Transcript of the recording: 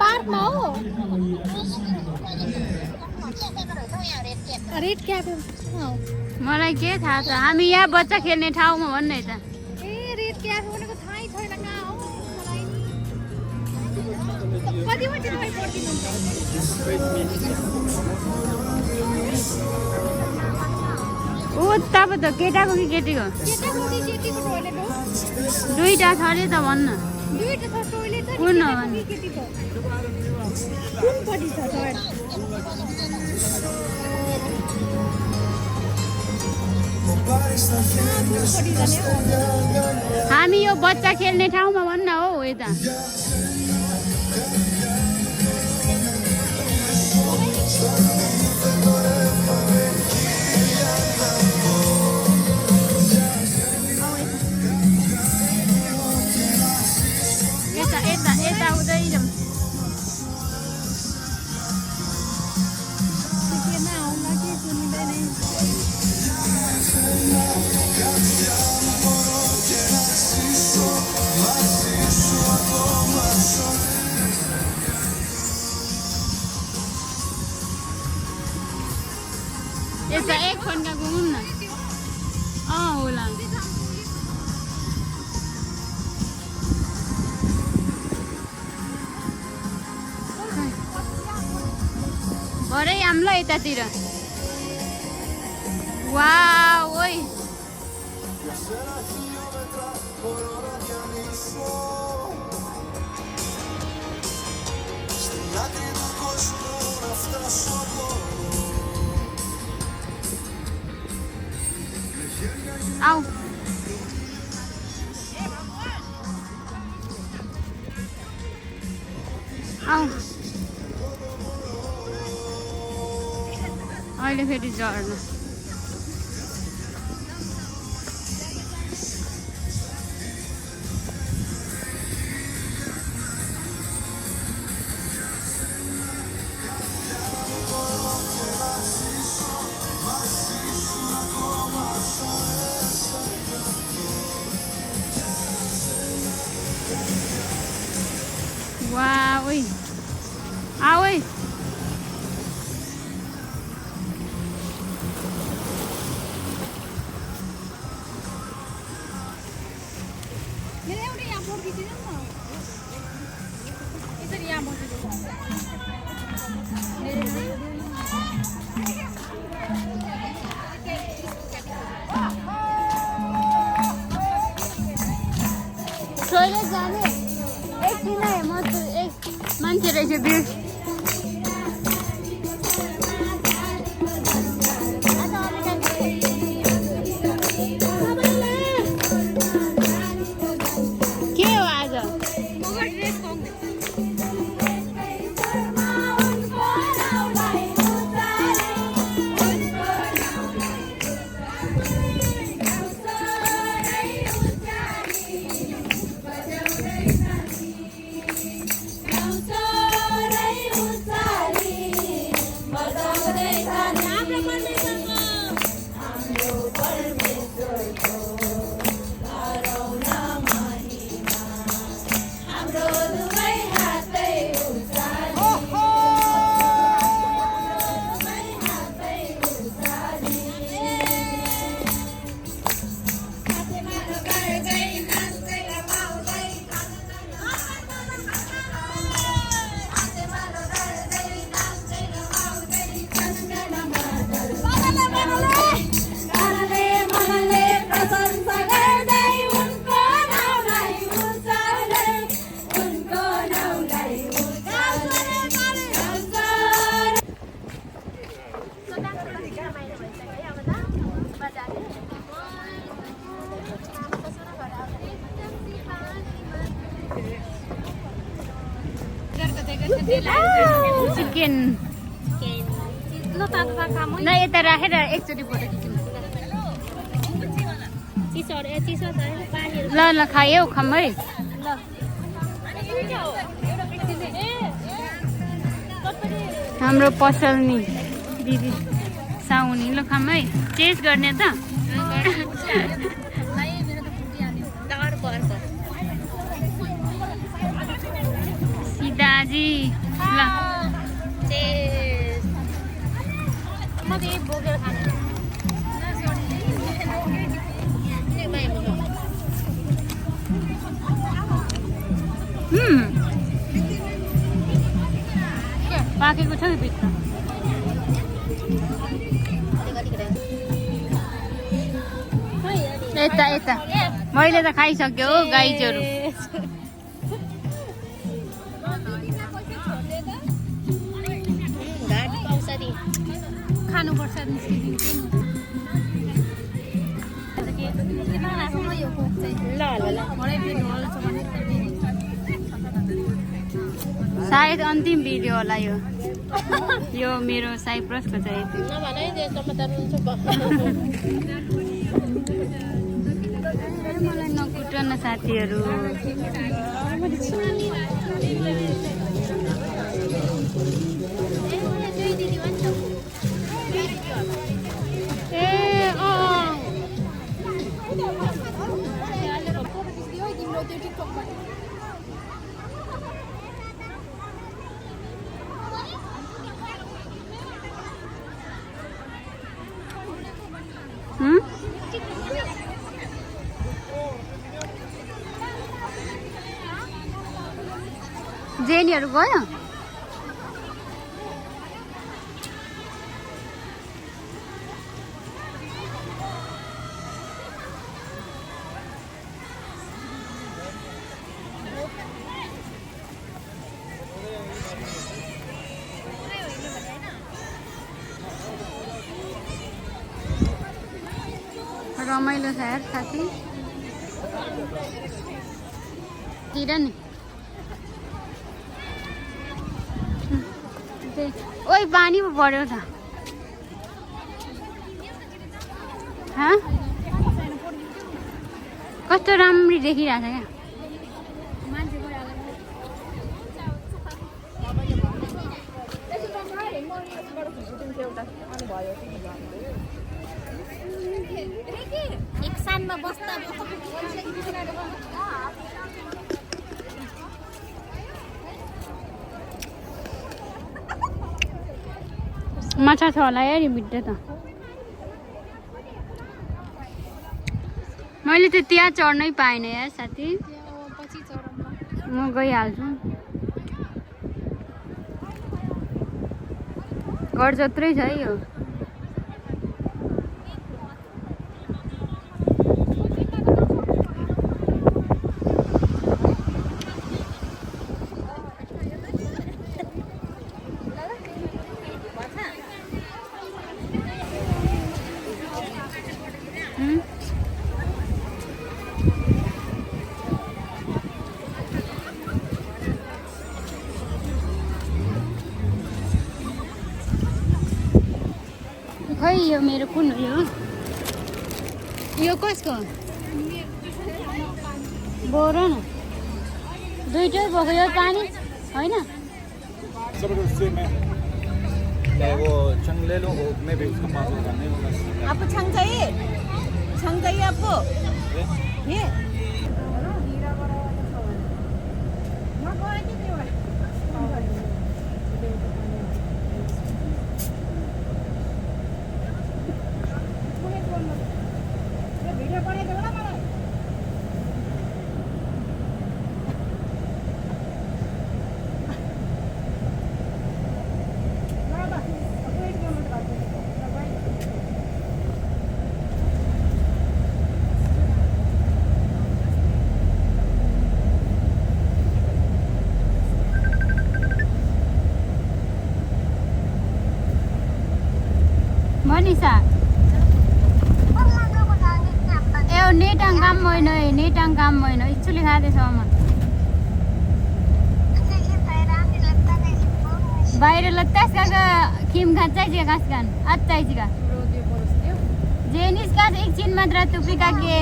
पार्कमा हो red cap मलाई के थाहा छ हामी यहाँ बच्चा खेल्ने ठाउँमा भन्ने त ए रेड क्याप भनेको थाहै छैन कहाँ हो मलाई कति बजे तपाईँ ओ तब त केटाको कि केटीको केटीको टोइलेट हो दुईटा छ अरे त भन्न दुईटा छ टोइलेट छ कुन हो केटीको कुनपट्टि छ टोइलेट हामी यो बच्चा खेल्ने ठाउँमा भन्न हो यता यता उतै जाउँ यता एक खण्डका घुमौँ न होला भरे हामीलाई यतातिर वाउ ओइ आऊ आऊ अहिले फेरि झर्न वाह ओइ आ ओइ टोइलेट जाने एकछिन है म त एक मान्छे रहेछ भिड के हो आज चिकन न यता राखेर एकचोटि फोटो खिच्नु ल ल खायो खम्मै हाम्रो पसलनी दिदी साउनी ल खम्मै चेन्ज गर्ने त बाजी ल म चाहिँ बोकेर खाने पाकेको छ नि भित्र यता यता मैले त खाइसक्यो हो गाईजहरू खानुपर्छ सायद अन्तिम भिडियो होला यो मेरो साइप्रसको चाहिँ मलाई नकुट न साथीहरू जेनीहरू गयो रमाइलो छ यार साथी तिर नि ओइ पानी पो पर्यो त कस्तो राम्ररी देखिरहेछ क्या एक सानमा बस्दा माछा छ होला यार भित्र त मैले त त्यहाँ चढ्नै पाइनँ यार साथी म गइहाल्छु घर जत्रै छ है यो खै यो मेरो कुन हो यो कसको बोर न दुईटै भएको यो पानी होइन वो छंग ले लो मैं भी उसका 500 का नहीं होगा आपको छंग चाहिए आपको ये Manisa. नेट काम होइन नेट काम होइन एक्चुअली खाँदैछ म बाहिर लत्तास का खिम खाँचाइछ कासकान आच्चाइछ का जेनिस का एक चिन मात्र तुपी का के